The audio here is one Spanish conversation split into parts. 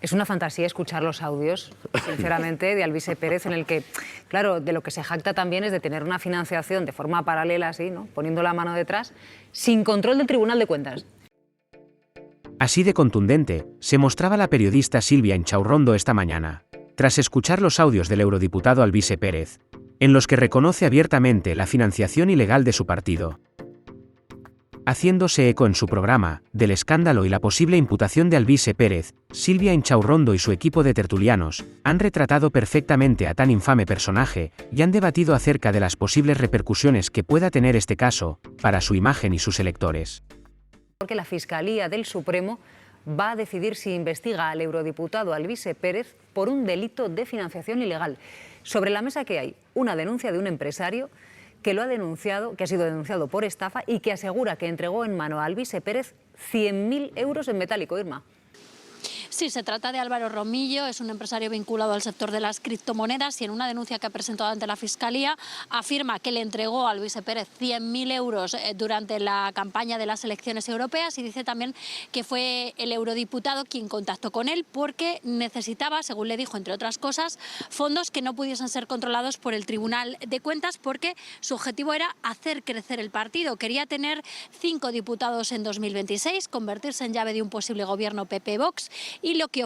Es una fantasía escuchar los audios, sinceramente, de Alvise Pérez, en el que, claro, de lo que se jacta también es de tener una financiación de forma paralela, así, ¿no?, poniendo la mano detrás, sin control del Tribunal de Cuentas. Así de contundente se mostraba la periodista Silvia Inchaurrondo esta mañana, tras escuchar los audios del eurodiputado Alvise Pérez, en los que reconoce abiertamente la financiación ilegal de su partido. Haciéndose eco en su programa del escándalo y la posible imputación de Alvise Pérez, Silvia Inchaurrondo y su equipo de tertulianos han retratado perfectamente a tan infame personaje y han debatido acerca de las posibles repercusiones que pueda tener este caso para su imagen y sus electores. Porque la Fiscalía del Supremo va a decidir si investiga al eurodiputado Alvise Pérez por un delito de financiación ilegal. Sobre la mesa que hay una denuncia de un empresario que lo ha denunciado, que ha sido denunciado por estafa y que asegura que entregó en mano a Alvise Pérez 100.000 euros en metálico. Irma. Sí, se trata de Álvaro Romillo, es un empresario vinculado al sector de las criptomonedas y en una denuncia que ha presentado ante la Fiscalía afirma que le entregó a Alvise Pérez 100.000 euros durante la campaña de las elecciones europeas y dice también que fue el eurodiputado quien contactó con él porque necesitaba, según le dijo, entre otras cosas, fondos que no pudiesen ser controlados por el Tribunal de Cuentas porque su objetivo era hacer crecer el partido. Quería tener 5 diputados en 2026, convertirse en llave de un posible gobierno PP-Vox y lo que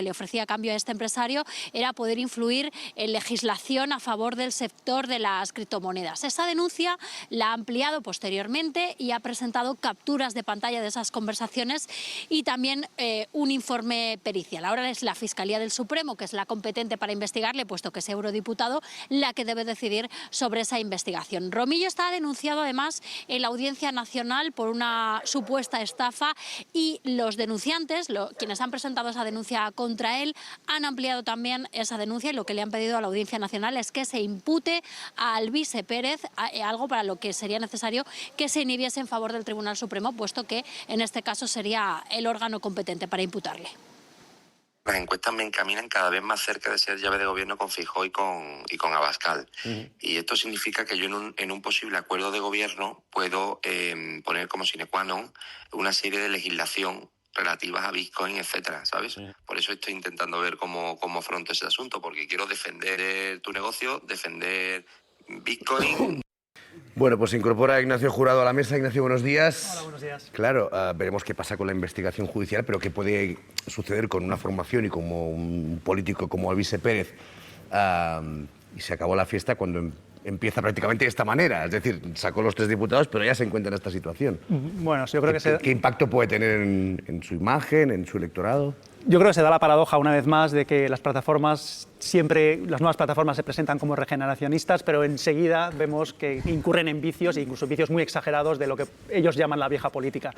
le ofrecía a cambio a este empresario era poder influir en legislación a favor del sector de las criptomonedas. Esa denuncia la ha ampliado posteriormente y ha presentado capturas de pantalla de esas conversaciones y también un informe pericial. Ahora es la Fiscalía del Supremo, que es la competente para investigarle, puesto que es eurodiputado, la que debe decidir sobre esa investigación. Romillo está denunciado además en la Audiencia Nacional por una supuesta estafa y los denunciantes, quienes han presentado esa denuncia contra él, han ampliado también esa denuncia y lo que le han pedido a la Audiencia Nacional es que se impute a Alvise Pérez, algo para lo que sería necesario que se inhibiese en favor del Tribunal Supremo, puesto que en este caso sería el órgano competente para imputarle. Las encuestas me encaminan cada vez más cerca de ser llave de gobierno con Feijóo y con Abascal. Y esto significa que yo en un posible acuerdo de gobierno puedo poner como sine qua non una serie de legislación relativas a Bitcoin, etcétera, ¿sabes? Sí. Por eso estoy intentando ver cómo afronto ese asunto, porque quiero defender tu negocio, defender Bitcoin. Bueno, pues se incorpora Ignacio Jurado a la mesa. Ignacio, buenos días. Hola, buenos días. Claro, veremos qué pasa con la investigación judicial, pero qué puede suceder con una formación y como un político como Alvise Pérez. Y se acabó la fiesta cuando empieza prácticamente de esta manera, es decir, sacó los 3 diputados, pero ya se encuentra en esta situación. Bueno, yo creo que ¿Qué impacto puede tener en su imagen, en su electorado? Yo creo que se da la paradoja una vez más de que las plataformas las nuevas plataformas se presentan como regeneracionistas, pero enseguida vemos que incurren en vicios, e incluso vicios muy exagerados de lo que ellos llaman la vieja política.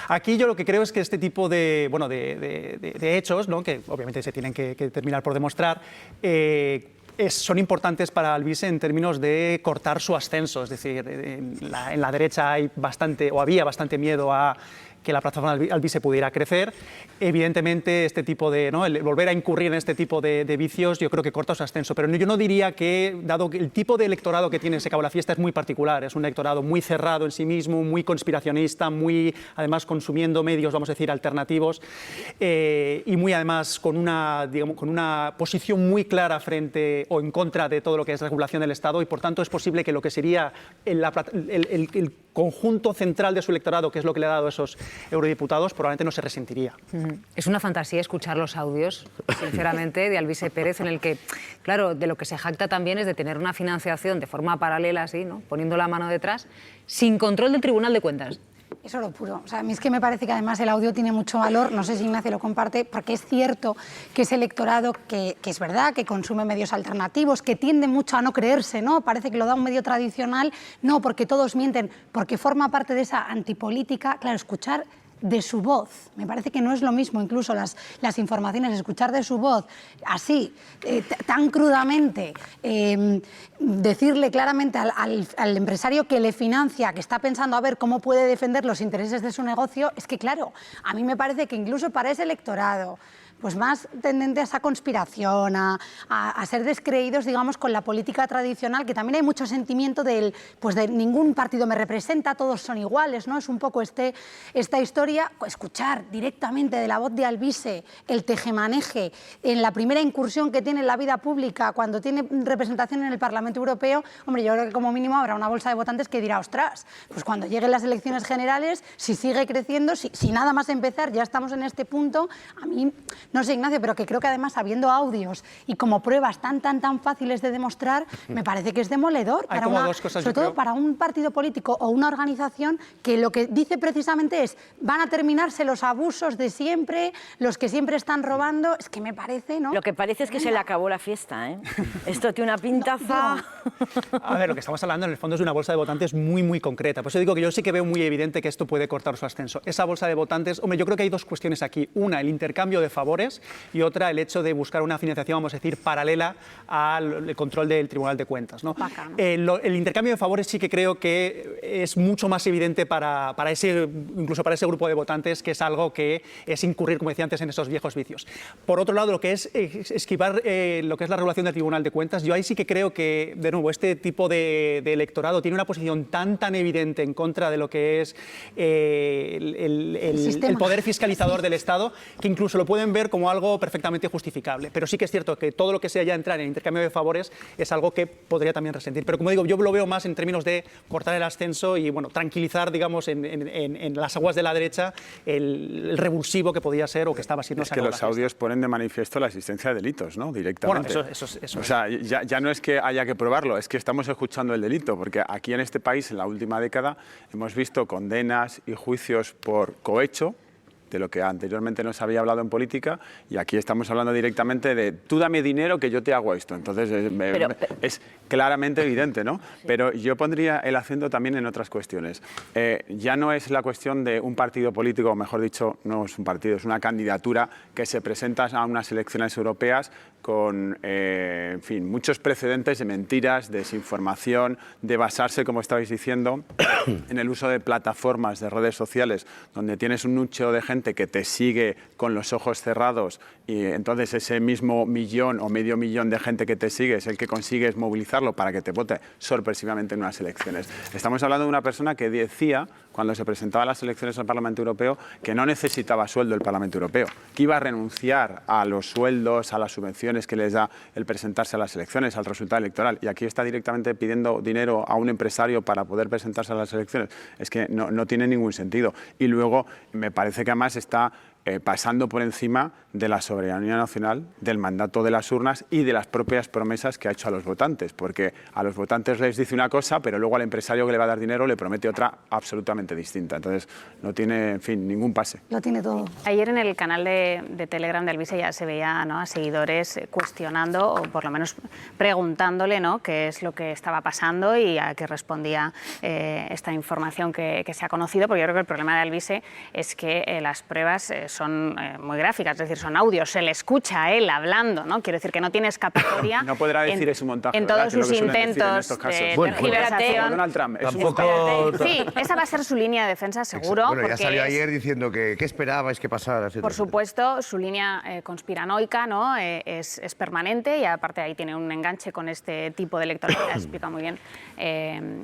Aquí yo lo que creo es que este tipo de hechos, ¿no?, que obviamente se tienen que terminar por demostrar, son importantes para Alvise en términos de cortar su ascenso. Es decir, en la derecha había bastante miedo a que la plataforma Alvise pudiera crecer. Evidentemente, este tipo de, ¿no?, el volver a incurrir en este tipo de vicios, yo creo que corta su ascenso. Pero yo no diría que, dado que el tipo de electorado que tiene Se acabó la fiesta es muy particular, es un electorado muy cerrado en sí mismo, muy conspiracionista, muy, además, consumiendo medios, vamos a decir, alternativos, y muy, además, con una posición muy clara frente o en contra de todo lo que es regulación del Estado, y por tanto es posible que lo que sería el conjunto central de su electorado, que es lo que le ha dado esos eurodiputados, probablemente no se resentiría. Es una fantasía escuchar los audios, sinceramente, de Alvise Pérez, en el que, claro, de lo que se jacta también es de tener una financiación de forma paralela, así, ¿no?, poniendo la mano detrás, sin control del Tribunal de Cuentas. Eso lo puro. O sea, a mí es que me parece que además el audio tiene mucho valor, no sé si Ignacio lo comparte, porque es cierto que ese electorado que es verdad, que consume medios alternativos, que tiende mucho a no creerse, ¿no? Parece que lo da un medio tradicional, no, porque todos mienten, porque forma parte de esa antipolítica. Claro, escuchar de su voz, me parece que no es lo mismo incluso las informaciones, escuchar de su voz así, tan crudamente, decirle claramente al empresario que le financia, que está pensando a ver cómo puede defender los intereses de su negocio, es que claro, a mí me parece que incluso para ese electorado, pues más tendentes a conspiración, a ser descreídos, digamos, con la política tradicional, que también hay mucho sentimiento pues de ningún partido me representa, todos son iguales, ¿no? Es un poco esta historia, escuchar directamente de la voz de Alvise el tejemaneje en la primera incursión que tiene en la vida pública, cuando tiene representación en el Parlamento Europeo. Hombre, yo creo que como mínimo habrá una bolsa de votantes que dirá, ostras, pues cuando lleguen las elecciones generales, si sigue creciendo, si nada más empezar ya estamos en este punto, a mí, no sé, Ignacio, pero que creo que además habiendo audios y como pruebas tan fáciles de demostrar, me parece que es demoledor para sobre todo para un partido político o una organización que lo que dice precisamente es van a terminarse los abusos de siempre, los que siempre están robando. Es que me parece, ¿no? Lo que parece es que se le acabó la fiesta, ¿eh? Esto tiene una pintaza. A ver, lo que estamos hablando en el fondo es de una bolsa de votantes muy concreta. Por eso digo que yo sí que veo muy evidente que esto puede cortar su ascenso. Esa bolsa de votantes, hombre, yo creo que hay dos cuestiones aquí. Una, el intercambio de favores, y otra, el hecho de buscar una financiación, vamos a decir, paralela al control del Tribunal de Cuentas, ¿no? El intercambio de favores sí que creo que es mucho más evidente incluso para ese grupo de votantes, que es algo que es incurrir, como decía antes, en esos viejos vicios. Por otro lado, lo que es esquivar lo que es la regulación del Tribunal de Cuentas, yo ahí sí que creo que, de nuevo, este tipo de electorado tiene una posición tan evidente en contra de lo que es el poder fiscalizador del Estado, que incluso lo pueden ver como algo perfectamente justificable. Pero sí que es cierto que todo lo que sea ya entrar en intercambio de favores es algo que podría también resentir. Pero como digo, yo lo veo más en términos de cortar el ascenso y, bueno, tranquilizar, digamos, en las aguas de la derecha el revulsivo que podía ser o que estaba siendo. Es que los audios ponen de manifiesto la existencia de delitos, ¿no? Directamente. Bueno, eso o sea, ya no es que haya que probarlo, es que estamos escuchando el delito, porque aquí en este país, en la última década, hemos visto condenas y juicios por cohecho, de lo que anteriormente no se había hablado en política, y aquí estamos hablando directamente de tú dame dinero que yo te hago esto. Entonces es claramente evidente, ¿no? Sí. Pero yo pondría el acento también en otras cuestiones. Ya no es la cuestión de un partido político, o mejor dicho, no es un partido, es una candidatura que se presenta a unas elecciones europeas con, en fin, muchos precedentes de mentiras, desinformación, de basarse, como estabais diciendo, en el uso de plataformas, de redes sociales, donde tienes un nicho de gente que te sigue con los ojos cerrados, y entonces ese mismo millón o medio millón de gente que te sigue es el que consigues movilizarlo para que te vote sorpresivamente en unas elecciones. Estamos hablando de una persona que decía, cuando se presentaba a las elecciones al Parlamento Europeo, que no necesitaba sueldo el Parlamento Europeo, que iba a renunciar a los sueldos, a las subvenciones que les da el presentarse a las elecciones, al resultado electoral, y aquí está directamente pidiendo dinero a un empresario para poder presentarse a las elecciones. Es que no tiene ningún sentido. Y luego me parece que además está pasando por encima de la soberanía nacional, del mandato de las urnas y de las propias promesas que ha hecho a los votantes, porque a los votantes les dice una cosa, pero luego al empresario que le va a dar dinero le promete otra absolutamente distinta. Entonces no tiene, en fin, ningún pase. Lo tiene todo. Ayer en el canal de Telegram de Alvise ya se veía, ¿no?, a seguidores cuestionando, o por lo menos preguntándole, ¿no?, qué es lo que estaba pasando y a qué respondía esta información que se ha conocido, porque yo creo que el problema de Alvise es que las pruebas son muy gráficas, es decir, son audios, se le escucha a él hablando, ¿no? Quiero decir que no tiene escapatoria. No podrá decir es un montaje, en todos sus intentos de tergiversación. Donald Trump, sí, esa va a ser su línea de defensa, seguro. Bueno, ya salió ayer diciendo que ¿qué esperabais que pasara? Por supuesto, su línea conspiranoica, ¿no?, es permanente, y aparte ahí tiene un enganche con este tipo de electorado. Explica muy bien,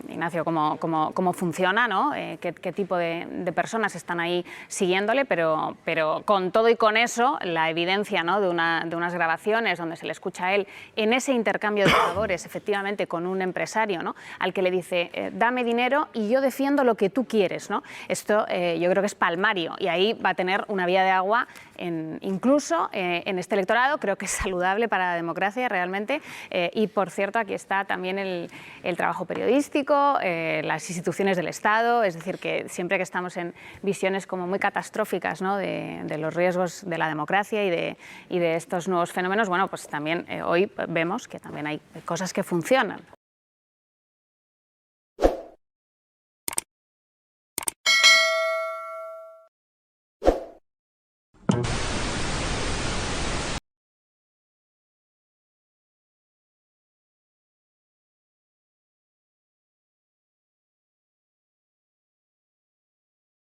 Ignacio, cómo funciona, ¿no? Qué tipo de personas están ahí siguiéndole, pero con todo y con eso, la evidencia, ¿no?, de unas grabaciones donde se le escucha a él en ese intercambio de favores, efectivamente, con un empresario, ¿no?, al que le dice, dame dinero y yo defiendo lo que tú quieres, ¿no? Esto yo creo que es palmario, y ahí va a tener una vía de agua incluso en este electorado. Creo que es saludable para la democracia realmente, y por cierto aquí está también el trabajo periodístico, las instituciones del Estado, es decir, que siempre que estamos en visiones como muy catastróficas, ¿no?, de los riesgos de la democracia y de estos nuevos fenómenos, bueno, pues también hoy vemos que también hay cosas que funcionan.